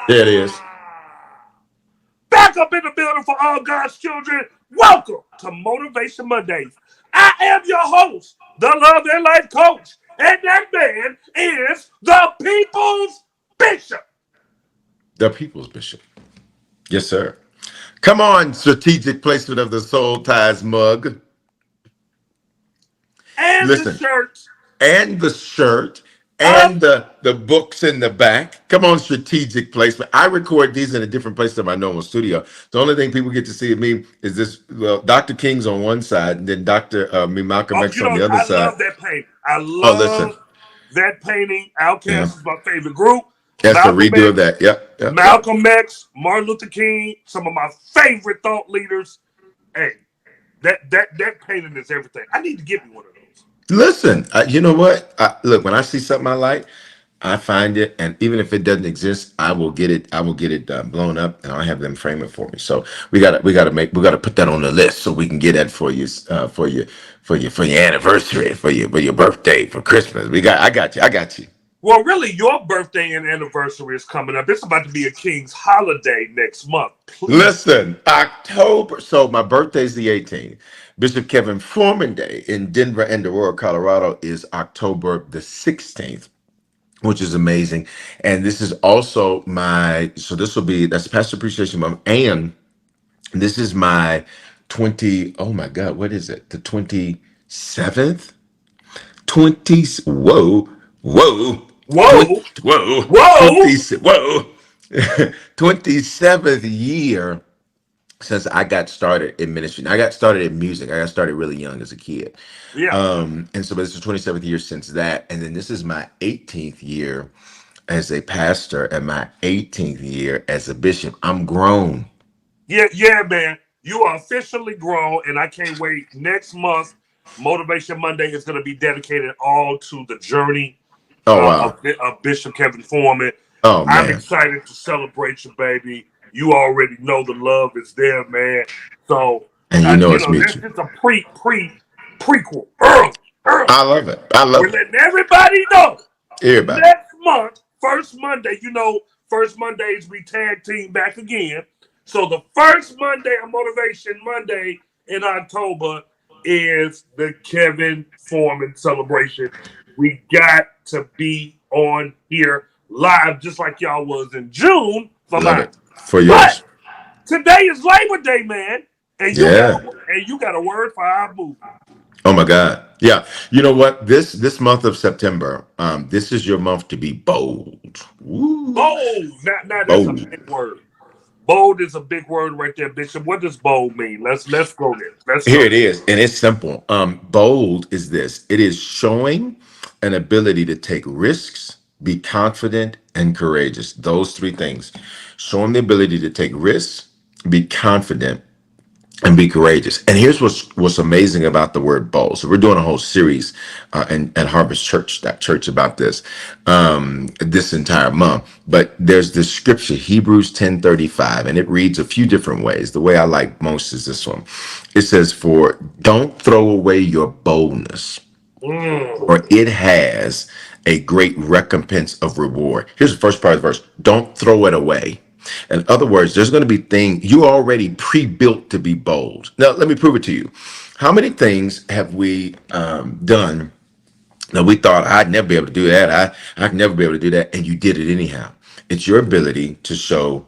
There it is. Back up in the building for all God's children. Welcome to Motivation Mondays. I am your host, the Love and Life Coach, and that man is the People's Bishop. The People's Bishop. Yes, sir. Come on, strategic placement of the Soul Ties mug. And the Listen, shirts and the shirt of and the books in the back. Come on, strategic placement. I record these in a different place than my normal studio. The only thing people get to see of me is this. Well, Dr. King's on one side, and then Dr. Malcolm oh, X on the other I side. love that painting. I Oh, listen, love that painting. yeah, Outkast is my favorite group. that's a Malcolm redo of X, that. Yep, yep, yep. Malcolm X, Martin Luther King, some of my favorite thought leaders. Hey, that painting is everything. I need to give me one of those. Listen, you know what? Look, when I see something I like, I find it, and even if it doesn't exist, I will get it. I will get it blown up, and I'll have them frame it for me. So we gotta put that on the list so we can get that for you, for your anniversary, for your birthday, for Christmas. I got you. Well, really, your birthday and anniversary is coming up. It's about to be a King's holiday next month. Please. Listen, October. So my birthday's the 18th. Bishop Kevin Foreman Day in Denver and Aurora, Colorado, is October the 16th. Which is amazing. And this is also so this will be, that's Pastor Appreciation Month. And this is my 20, oh my God, what is it? The 27th? 20, Whoa, 20, whoa, whoa. 20, whoa, 27th year since I got started in ministry. I got started in music. I got started really young as a kid. Yeah, And so this is 27th year since that. And then this is my 18th year as a pastor and my 18th year as a bishop. I'm grown. yeah, man. You are officially grown, and I can't wait. Next month, Motivation Monday is going to be dedicated all to the journey Oh wow. of Bishop Kevin Foreman. Oh I'm man. excited to celebrate you, baby. You already know the love is there, man. So, And you know it's this mutual. is a prequel. Early, early. I love it. I We're love it. letting everybody know Everybody. next month, first Monday. First Mondays we tag team back again. So the first Monday of Motivation Monday in October is the Kevin Foreman celebration. We got to be on here live just like y'all was in June for Love mine. it. For But yours. today is Labor Day, man, and Yeah. you got a word for our movement. Oh my God. Yeah. You know what? This month of September, this is your month to be bold. Woo. Bold. Now that's a big Bold. word. Bold is a big word right there, Bishop. What does bold mean? Let's go there. Let's Here go. it is, and it's simple. Bold is this. It is showing an ability to take risks, be confident, and courageous. Those three things. Showing the ability to take risks, be confident, and be courageous. And here's what's amazing about the word bold. So we're doing a whole series at Harvest Church, that church, about this entire month. But there's this scripture, Hebrews 10:35, and it reads a few different ways. The way I like most is this one. It says, "For don't throw away your boldness, Mm. for it has a great recompense of reward." Here's the first part of the verse. Don't throw it away. In other words, there's going to be things you already pre-built to be bold. Now, let me prove it to you. How many things have we done that we thought I'd never be able to do that? I could never be able to do that, and you did it anyhow. It's your ability to show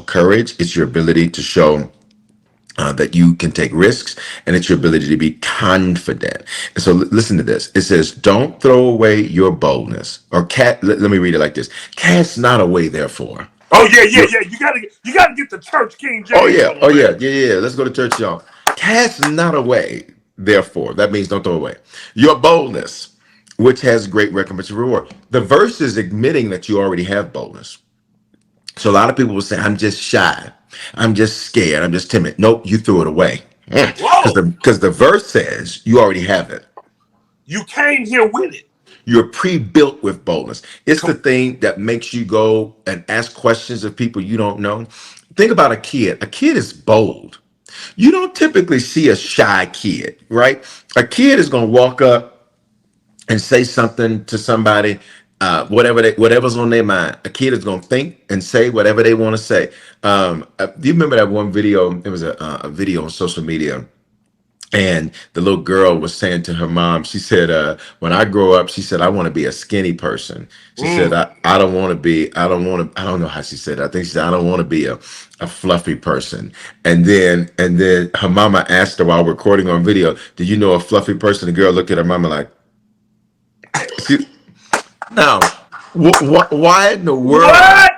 courage. It's your ability to show that you can take risks, and it's your ability to be confident. And so listen to this. It says, "Don't throw away your boldness." Or let me read it like this: "Cast not away, therefore." Oh yeah, Your, You gotta get the church King oh James yeah, on, oh man. yeah, yeah, yeah. Let's go to church, y'all. "Cast not away, therefore." That means don't throw away your boldness, which has great recompense and reward. The verse is admitting that you already have boldness. So a lot of people will say, "I'm just shy. I'm just scared. I'm just timid." Nope, you threw it away. Because Whoa, the verse says you already have it. you came here with it. You're pre-built with boldness. It's the Come, thing that makes you go and ask questions of people you don't know. Think about a kid. A kid is bold. You don't typically see a shy kid, right? A kid is going to walk up and say something to somebody, Whatever's on their mind. A kid is gonna think and say whatever they want to say. Do you remember that one video? It was a video on social media, and the little girl was saying to her mom, she said, when I grow up, she said, I want to be a skinny person. She said, Mm. I don't want to be, I don't know how she said it. I think she said, I don't want to be a fluffy person. And then her mama asked her while recording on video, do you know a fluffy person? The girl looked at her mama like, she, now, why in the world? What?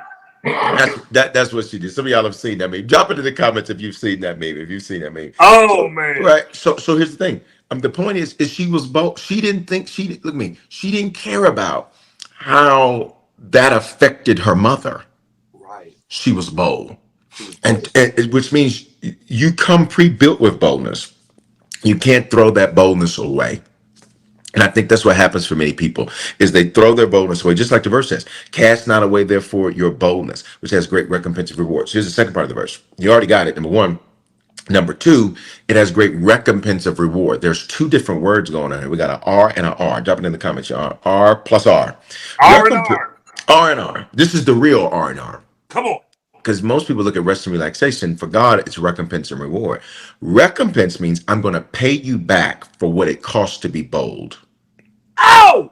That's what she did. Some of y'all have seen that meme. Drop it in the comments if you've seen that meme. If you've seen that meme. Oh So man. right. So here's the thing. The point is she was bold. She didn't think look at me. She didn't care about how that affected her mother. Right. She was bold, She was and, bold. which means you come pre-built with boldness. You can't throw that boldness away. And I think that's what happens for many people is they throw their boldness away, just like the verse says, cast not away therefore your boldness, which has great recompense of rewards. Here's the second part of the verse. You already got it. Number one. Number two, it has great recompense of reward. There's two different words going on here. We got an R and an R. Drop it in the comments, y'all. R plus R. R and Recompense. R. R and R. This is the real R and R. Come on. Because most people look at rest and relaxation. For God, it's recompense and reward. Recompense means I'm going to pay you back for what it costs to be bold. Oh!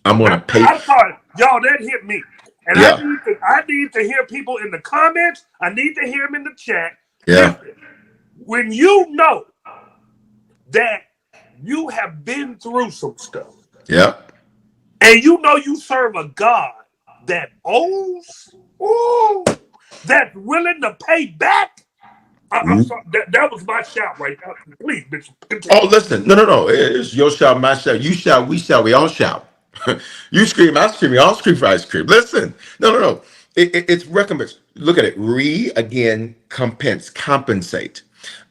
I'm going to pay. I'm sorry. Y'all, that hit me. And Yeah. I need to hear people in the comments. I need to hear them in the chat. Yeah. Listen, when you know that you have been through some stuff Yeah. and you know you serve a God that owes, ooh, that's willing to pay back. I'm sorry. That was my shout right now. Please, Bishop, continue. Oh, listen. No. It's your shout, my shout. You shout, we all shout. You scream, I scream, we all scream for ice cream. Listen. No. It's recompense. Look at it. Again, compensate.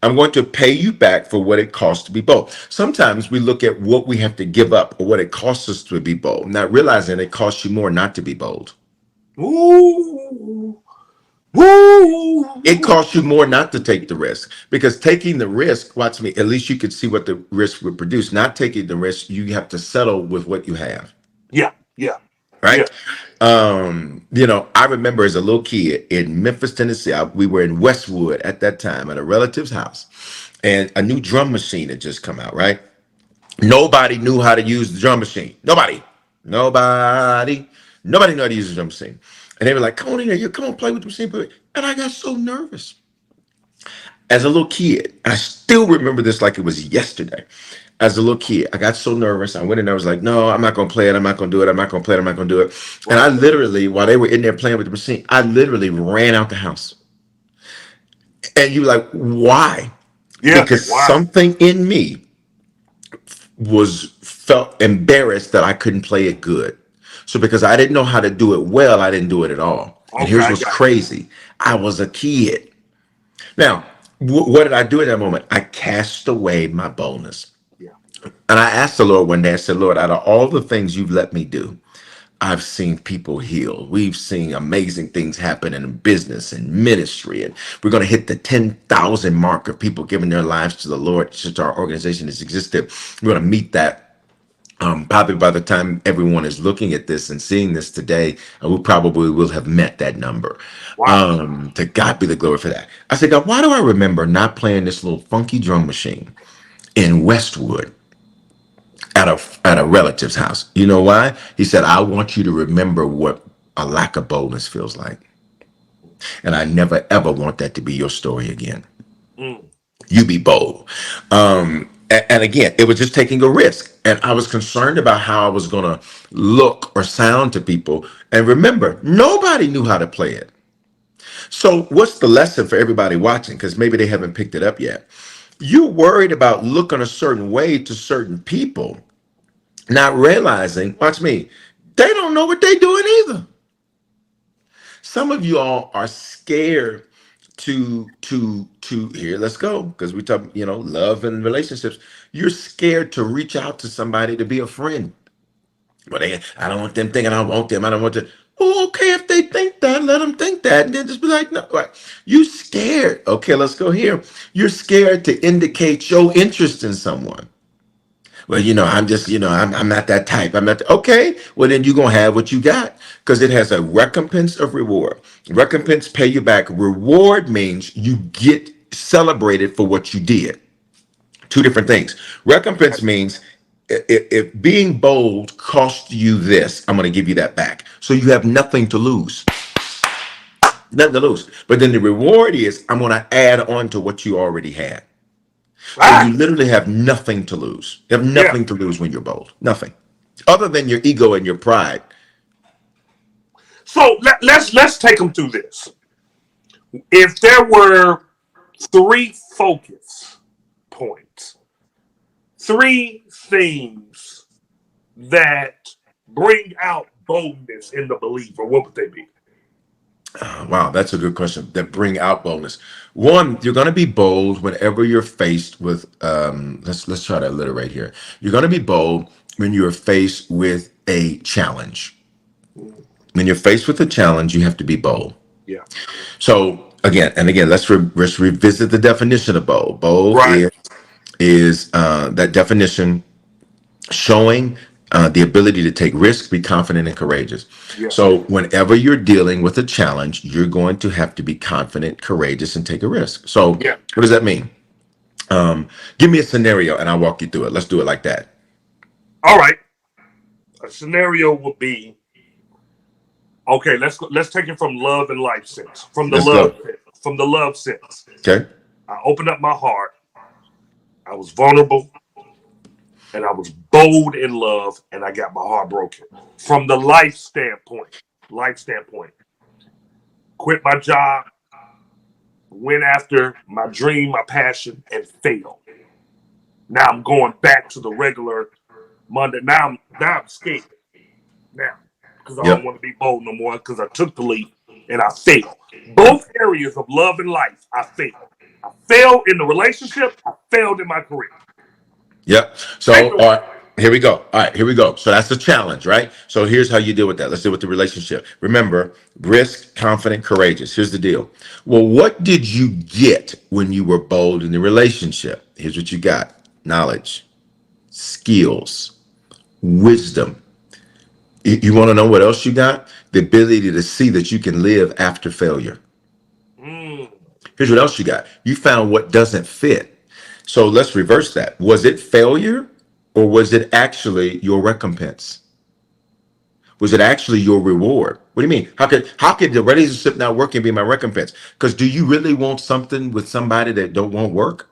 I'm going to pay you back for what it costs to be bold. Sometimes we look at what we have to give up or what it costs us to be bold, not realizing it costs you more not to be bold. Ooh. Woo! It costs you more not to take the risk because taking the risk, watch me, at least you could see what the risk would produce. Not taking the risk, you have to settle with what you have, Yeah, yeah, yeah. right? I remember as a little kid in Memphis, Tennessee, we were in Westwood at that time at a relative's house, and a new drum machine had just come out, right? Nobody knew how to use the drum machine. Nobody, nobody knew how to use the drum machine. And they were like, come on in here, you come on, play with the machine. And I got so nervous. As a little kid, I still remember this like it was yesterday. As a little kid, I got so nervous. I went in there, I was like, no, I'm not going to play it. I'm not going to do it. I'm not going to play it. I'm not going to do it. And I literally, while they were in there playing with the machine, I literally ran out the house. And you're like, why? Yeah, Because wow. something in me felt embarrassed that I couldn't play it good. So because I didn't know how to do it well, I didn't do it at all. And Okay, here's I what's got you. crazy. I was a kid. Now, what did I do at that moment? I cast away my boldness. Yeah. And I asked the Lord one day, I said, Lord, out of all the things you've let me do, I've seen people heal. We've seen amazing things happen in business and ministry. And we're going to hit the 10,000 mark of people giving their lives to the Lord since our organization has existed. We're going to meet that. Probably by the time everyone is looking at this and seeing this today, we probably will have met that number. Wow. To God be the glory for that. I said, God, why do I remember not playing this little funky drum machine in Westwood at a relative's house? You know why? He said, I want you to remember what a lack of boldness feels like. And I never ever want that to be your story again. Mm. You be bold. And again, it was just taking a risk. And I was concerned about how I was going to look or sound to people. And remember, nobody knew how to play it. So, what's the lesson for everybody watching? Because maybe they haven't picked it up yet. You're worried about looking a certain way to certain people, not realizing, watch me, they don't know what they're doing either. Some of you all are scared to here, let's go, because we talk, love and relationships. You're scared to reach out to somebody to be a friend. But I don't want them thinking I want them. I don't want to. Oh, okay, if they think that, let them think that. And then just be like, no, right. You scared. Okay, let's go here. You're scared to indicate your interest in someone. Well, I'm just, I'm not that type. I'm not. Okay. Well, then you're going to have what you got because it has a recompense of reward. Recompense pay you back. Reward means you get celebrated for what you did. Two different things. Recompense means if being bold cost you this, I'm going to give you that back. So you have nothing to lose. Nothing to lose. But then the reward is I'm going to add on to what you already had. So you Ah, literally have nothing to lose. You have yeah. nothing to lose when you're bold. Nothing. Other than your ego and your pride. So let's take them through this. If there were three focus points, three things that bring out boldness in the believer, what would they be? Wow, that's a good question. That bring out boldness. One, you're going to be bold whenever you're faced with. Let's try to alliterate here. You're going to be bold when you're faced with a challenge. When you're faced with a challenge, you have to be bold. Yeah. So again, let's revisit the definition of bold. Bold Right. is that definition showing the ability to take risks, be confident and courageous. Yeah. So whenever you're dealing with a challenge, you're going to have to be confident, courageous, and take a risk. So Yeah. what does that mean? Give me a scenario and I'll walk you through it. Let's do it like that. All right. A scenario would be okay. Let's take it from love and life sense. Let's go. From the love sense. Okay. I opened up my heart. I was vulnerable and I was bold in love and I got my heart broken. From the life standpoint, quit my job, went after my dream, my passion, and failed. Now I'm going back to the regular Monday. Now I'm scared now because I don't Yep. want to be bold no more because I took the leap and I failed. Both areas of love and life, I failed. I failed in the relationship. I failed in my career. Yep. Take So, it all away. right, here we go. All right, here we go. So that's the challenge, right? So here's how you deal with that. Let's deal with the relationship. Remember, risk, confident, courageous. Here's the deal. Well, what did you get when you were bold in the relationship? Here's what you got: knowledge, skills, wisdom. You want to know what else you got? The ability to see that you can live after failure. Mm, Here's what else you got. You found what doesn't fit. So let's reverse that. Was it failure or was it actually your recompense? Was it actually your reward? What do you mean? How could the relationship not working be my recompense? Because do you really want something with somebody that don't won't work?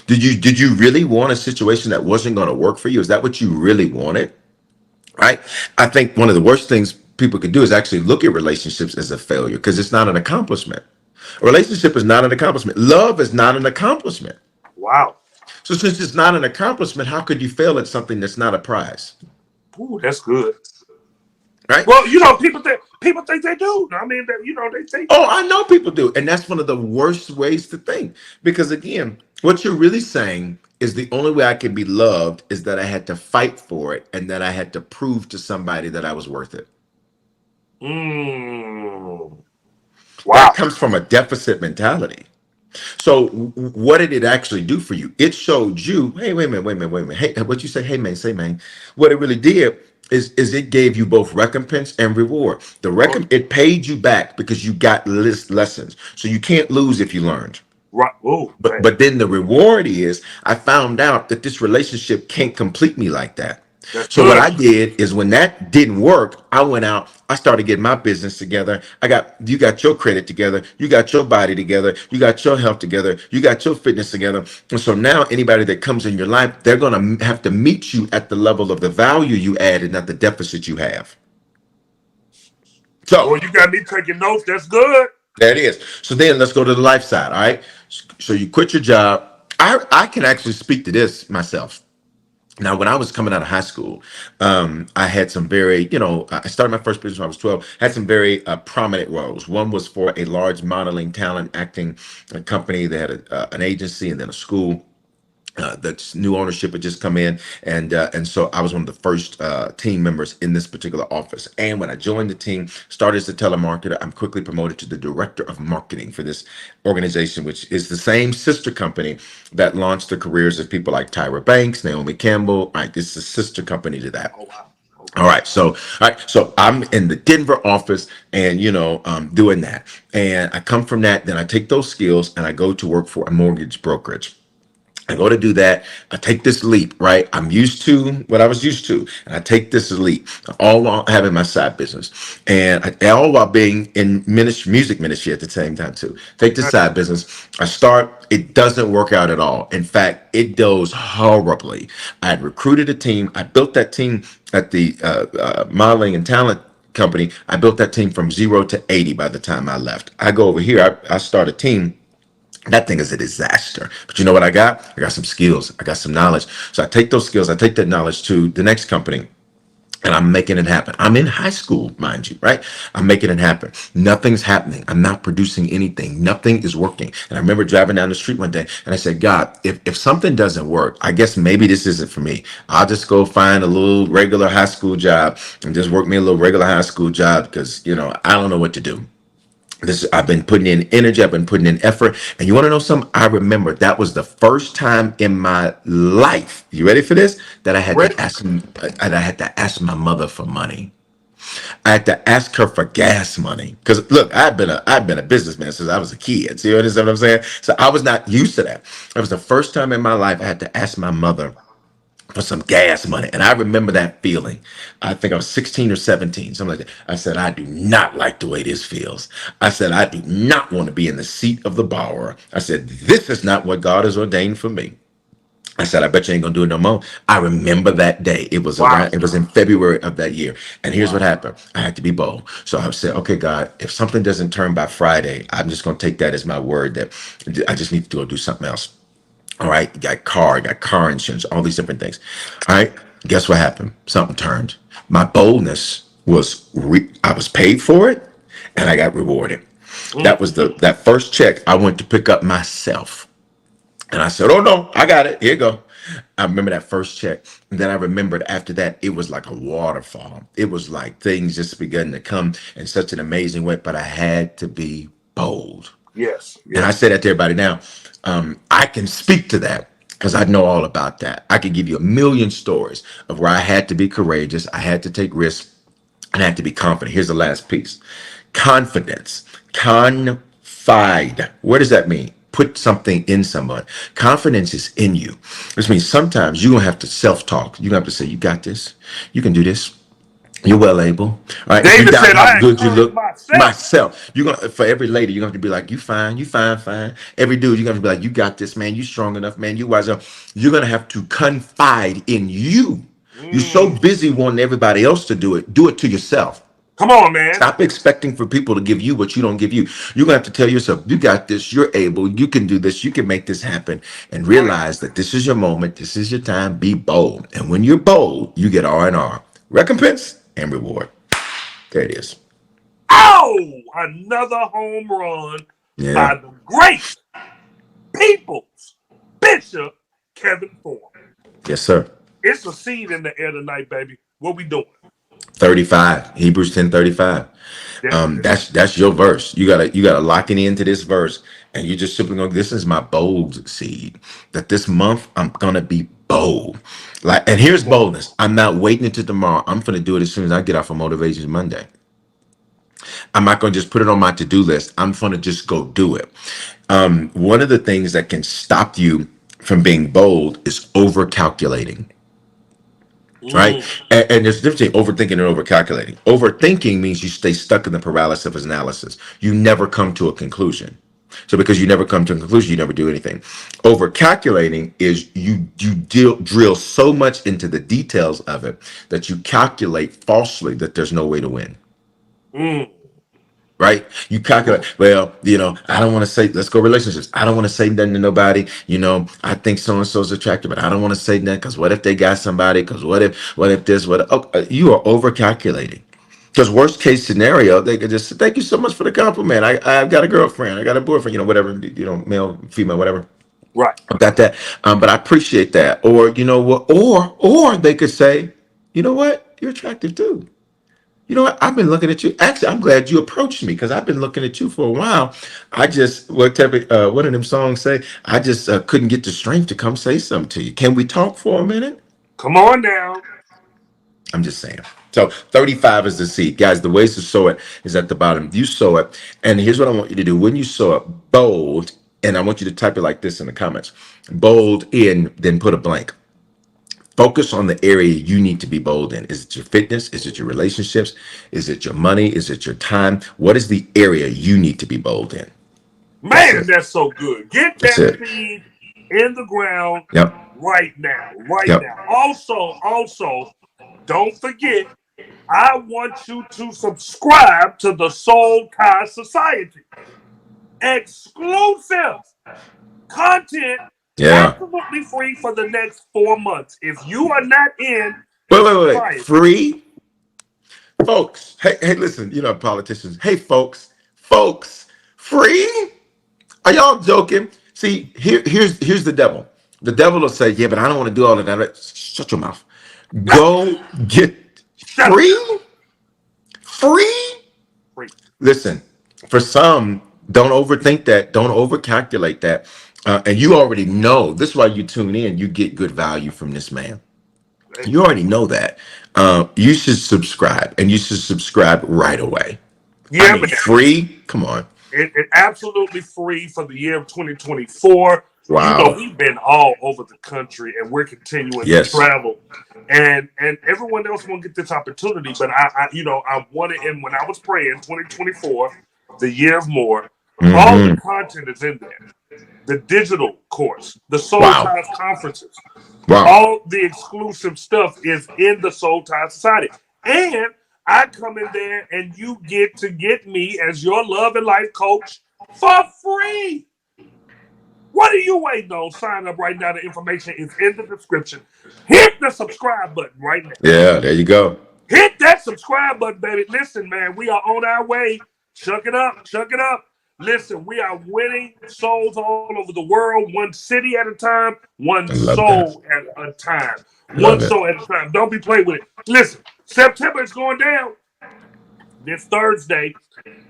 Did you really want a situation that wasn't going to work for you? Is that what you really wanted? Right? I think one of the worst things people could do is actually look at relationships as a failure because it's not an accomplishment. A relationship is not an accomplishment. Love is not an accomplishment. wow. So since it's not an accomplishment, how could you fail at something that's not a prize? Ooh, that's good. Right? Well, So, people think they do. I mean, they think. oh, I know people do. And that's one of the worst ways to think. Because again, what you're really saying is the only way I can be loved is that I had to fight for it and that I had to prove to somebody that I was worth it. Mm, That wow. comes from a deficit mentality. So what did it actually do for you? It showed you, hey, wait a minute. Hey, what you say? Hey, man, say, man. What it really did is it gave you both recompense and reward. Oh, It paid you back because you got lessons. So you can't lose if you learned. right. Oh, But man. but then the reward is I found out that this relationship can't complete me like that. That's So what good. I did is when that didn't work, I went out, I started getting my business together. You got your credit together, you got your body together, you got your health together, you got your fitness together. And so now anybody that comes in your life, they're gonna have to meet you at the level of the value you add and not the deficit you have. So Boy, you got me taking notes. That's good. there it is. So then let's go to the life side. All right. So you quit your job. I can actually speak to this myself. Now, when I was coming out of high school, I had some very, I started my first business when I was 12, had some very prominent roles. One was for a large modeling, talent, acting company that had an agency and then a school. That's new ownership had just come in, and so I was one of the first team members in this particular office. And when I joined the team, started as a telemarketer, I'm quickly promoted to the director of marketing for this organization, which is the same sister company that launched the careers of people like Tyra Banks, Naomi Campbell. Right, this is a sister company to that. Oh wow. All Okay. right, so I'm in the Denver office, and doing that, and I come from that. Then I take those skills and I go to work for a mortgage brokerage. I go to do that. I take this leap, right? I'm used to what I was used to, and I take this leap, all while having my side business, and all while being in music ministry at the same time too. Take this side business. I start. It doesn't work out at all. In fact, it goes horribly. I had recruited a team. I built that team at the modeling and talent company. I built that team from 0 to 80 by the time I left. I go over here. I start a team. That thing is a disaster. But you know what I got? I got some skills. I got some knowledge. So I take those skills, I take that knowledge to the next company, and I'm making it happen. I'm in high school, mind you, right? I'm making it happen. Nothing's happening. I'm not producing anything. Nothing is working. And I remember driving down the street one day and I said, God, if something doesn't work, I guess maybe this isn't for me. I'll just go find a little regular high school job and just work me a little regular high school job because, I don't know what to do. I've been putting in energy, I've been putting in effort. And you want to know something? I remember that was the first time in my life, you ready for this? That Ready? I had to ask my mother for money. I had to ask her for gas money. Because look, I've been a businessman since I was a kid. See what I'm saying? So I was not used to that. It was the first time in my life I had to ask my mother for some gas money. And I remember that feeling. I think I was 16 or 17, something like that. I said, I do not like the way this feels. I said, I do not want to be in the seat of the borrower. I said, this is not what God has ordained for me. I said, I bet you ain't gonna do it no more. I remember that day. Wow. It was in February of that year. And here's what Wow. happened. I had to be bold. So I said, okay, God, if something doesn't turn by Friday, I'm just gonna take that as my word that I just need to go do something else. All right, you got car insurance, all these different things. All right, guess what happened? Something turned. My boldness was I was paid for it, and I got rewarded. Mm. That first check I went to pick up myself, and I said, "Oh no, I got it. Here you go." I remember that first check, and then I remembered after that it was like a waterfall. It was like things just began to come in such an amazing way, but I had to be bold. Yes. And I Yes. say that to everybody now. I can speak to that because I know all about that. I can give you a million stories of where I had to be courageous, I had to take risks, and I had to be confident. Here's the last piece: confidence. Confide. What does that mean? Put something in someone. Confidence is in you. Which means sometimes you're gonna have to self-talk. You're gonna have to say, you got this, you can do this. You're well able. All right. If you David doubt said, how I good you encourage look, myself. myself, you're gonna for every lady, you're gonna have to be like, you fine, you fine, fine. Every dude, you're gonna be like, you got this, man. You strong enough, man. You wise enough. You're gonna have to confide in you. You're so Mm. busy wanting everybody else to do it. Do it to yourself. Come on, man. Stop expecting for people to give you what you don't give you. You're gonna have to tell yourself, you got this, you're able, you can do this, you can make this happen, and Right. realize that this is your moment, this is your time. Be bold. And when you're bold, you get R&R. Recompense and reward. There it is. Oh, another home run Yeah. by the great people's Bishop Kevin Ford. Yes, sir. It's a seed in the air tonight, baby. What we doing? 35. Hebrews 10:35. There it is. That's your verse. You gotta lock it into this verse. And you just simply go, this is my bold seed. That this month I'm gonna be bold. Like, and here's boldness. I'm not waiting until tomorrow. I'm gonna do it as soon as I get off of Motivation Monday. I'm not gonna just put it on my to-do list. I'm gonna just go do it. One of the things that can stop you from being bold is over calculating. Right. Mm. And there's a difference between overthinking and overcalculating. Overthinking means you stay stuck in the paralysis of analysis. You never come to a conclusion. So because you never come to a conclusion, you never do anything. Overcalculating is drill so much into the details of it that you calculate falsely that there's no way to win. Mm. Right? You calculate, well, I don't want to say, let's go relationships. I don't want to say nothing to nobody. I think so and so's attractive, but I don't want to say nothing because what if they got somebody? Because what if this, you are over calculating. Because worst case scenario, they could just say, thank you so much for the compliment. I've got a girlfriend, I got a boyfriend, whatever, male, female, whatever. Right. about that. But I appreciate that. Or you know what? Or they could say, you know what? You're attractive too. You know what? I've been looking at you. Actually, I'm glad you approached me because I've been looking at you for a while. I just what did them songs say? I just couldn't get the strength to come say something to you. Can we talk for a minute? Come on now. I'm just saying. So 35 is the seed. Guys, the ways to sow it is at the bottom. You sow it. And here's what I want you to do. When you sow it, bold, and I want you to type it like this in the comments. Bold in, then put a blank. Focus on the area you need to be bold in. Is it your fitness? Is it your relationships? Is it your money? Is it your time? What is the area you need to be bold in? That's Man, it. that's so good. Get That's that it. seed in the ground Yep. right now. Right Yep. now. Also, don't forget, I want you to subscribe to the Soul Tie Society. Exclusive content, Yeah. absolutely free for the next 4 months. If you are not in Wait, the wait, wait. society, Free? Folks. Hey, listen, you know, politicians. Hey, folks, free? Are y'all joking? See, here's the devil. The devil will say, "Yeah, but I don't want to do all of that." Shut your mouth. Go get shut up. free. Free. Free. Listen, for some, don't overthink that. Don't overcalculate that. And you already know. This is why you tune in. You get good value from this man. You already know that. You should subscribe, and you should subscribe right away. I Yeah, mean, man. free. Come on. It absolutely free for the year of 2024. You know, Wow. we've been all over the country and we're continuing to Yes. travel. And everyone else won't get this opportunity, but I wanted, and when I was praying 2024, the year of more, all the Hmm. content is in there. The digital course, the Soul Wow. Ties conferences, Wow. all the exclusive stuff is in the Soul Tie Society. And I come in there and you get to get me as your love and life coach for free. What are you waiting on? Sign up right now. The information is in the description. Hit the subscribe button right now. Yeah, there you go. Hit that subscribe button, baby. Listen, man, we are on our way. Chuck it up. Chuck it up. Listen, we are winning souls all over the world, one city at a time, one I love that. soul at a time. I One love it. soul at a time. Don't be played with it. Listen, September is going down this Thursday.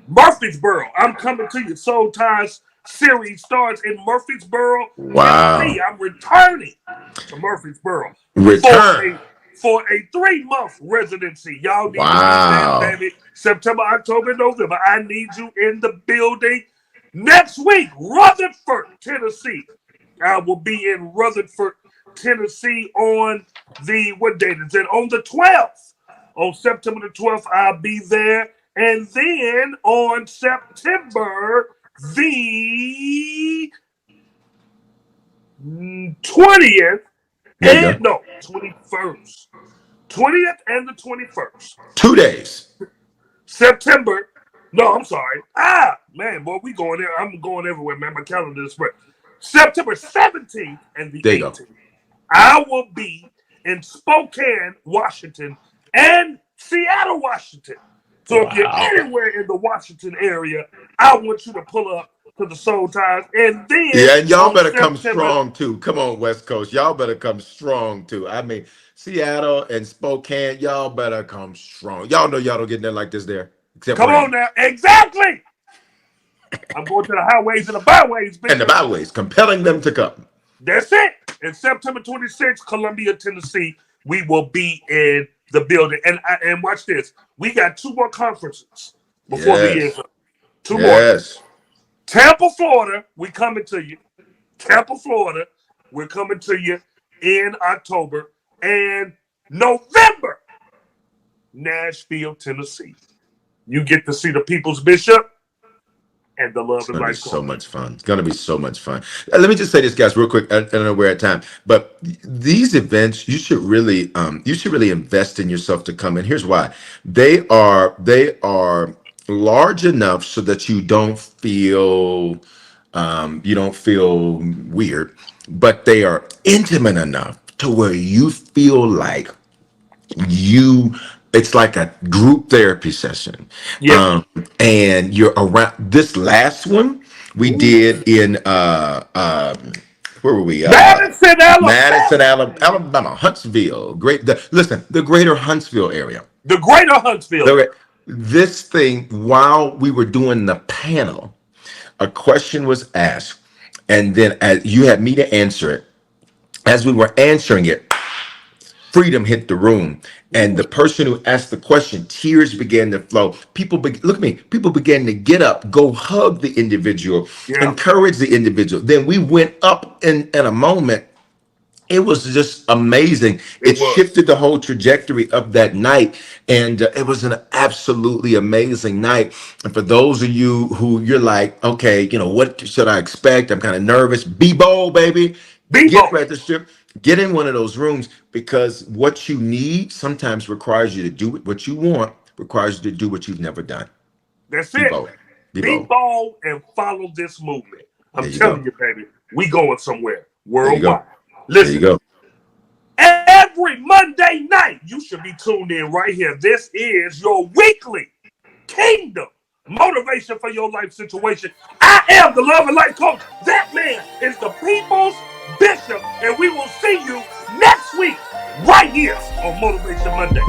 Murfreesboro. I'm coming to you. Soul Ties series starts in Murfreesboro, Wow. Tennessee. I'm returning to Murfreesboro for Return. a for a 3 month residency. Y'all need to be there, Wow. baby. September, October, November. I need you in the building. Next week, Rutherford, Tennessee. I will be in Rutherford, Tennessee on the what date is it? On the 12th. On September the 12th, I'll be there. And then on September the 20th There you and go. no, 21st. 20th and the 21st. 2 days. September. No, I'm sorry. Man, boy, we going there. I'm going everywhere, man. My calendar is spread. September 17th and the There you go. 18th. I will be in Spokane, Washington, and Seattle, Washington. So if you're Wow. anywhere in the Washington area, I want you to pull up to the Soul Ties. And then Yeah, and y'all on better come September, strong too. Come on, West Coast. Y'all better come strong too. I mean, Seattle and Spokane, y'all better come strong. Y'all know y'all don't get nothing like this there, except come on rain. now. Exactly. I'm going to the highways and the byways, And the Bishop. byways, compelling them to come. That's it. And September 26th, Columbia, Tennessee, we will be in the building. And watch this. We got two more conferences before the year's Yes. up. Two more. Yes. Tampa, Florida, we coming to you. Tampa, Florida, we're coming to you in October. And November, Nashville, Tennessee. You get to see the People's Bishop and the It's Love and going to be Life so Coach. much fun. It's going to be so much fun. Let me just say this, guys, real quick. I don't know we're at time, but these events, you should really invest in yourself to come in. Here's why: they are large enough so that you don't feel weird, but they are intimate enough to where you feel like you it's like a group therapy session. Yeah. um and you're around. This last one we Ooh. did in Where were we? Madison, Madison, Alabama. Alabama, Huntsville. Listen, the greater Huntsville area. The greater Huntsville. This thing, while we were doing the panel, a question was asked, and then as you had me to answer it. As we were answering it, freedom hit the room, and the person who asked the question, tears began to flow. Look at me. People began to get up, go hug the individual, Yeah, encourage the individual. Then we went up in a moment. It was just amazing. it It was. shifted the whole trajectory of that night, and it was an absolutely amazing night. And for those of you who you're like, okay, what should I expect? I'm kind of nervous. Be bold, baby. Get Bebo. registered. Get in one of those rooms, because what you need sometimes requires you to do what you want, requires you to do what you've never done. That's Be it. bold. Be Be bold. bold and follow this movement. I'm There you go. telling you, baby, we going somewhere There you go. worldwide. There you Listen, go. every Monday night, you should be tuned in right here. This is your weekly Kingdom Motivation for Your Life Situation. I am the Love and Life Coach. That man is the People's Bishop, and we will see you next week right here on Motivation Monday.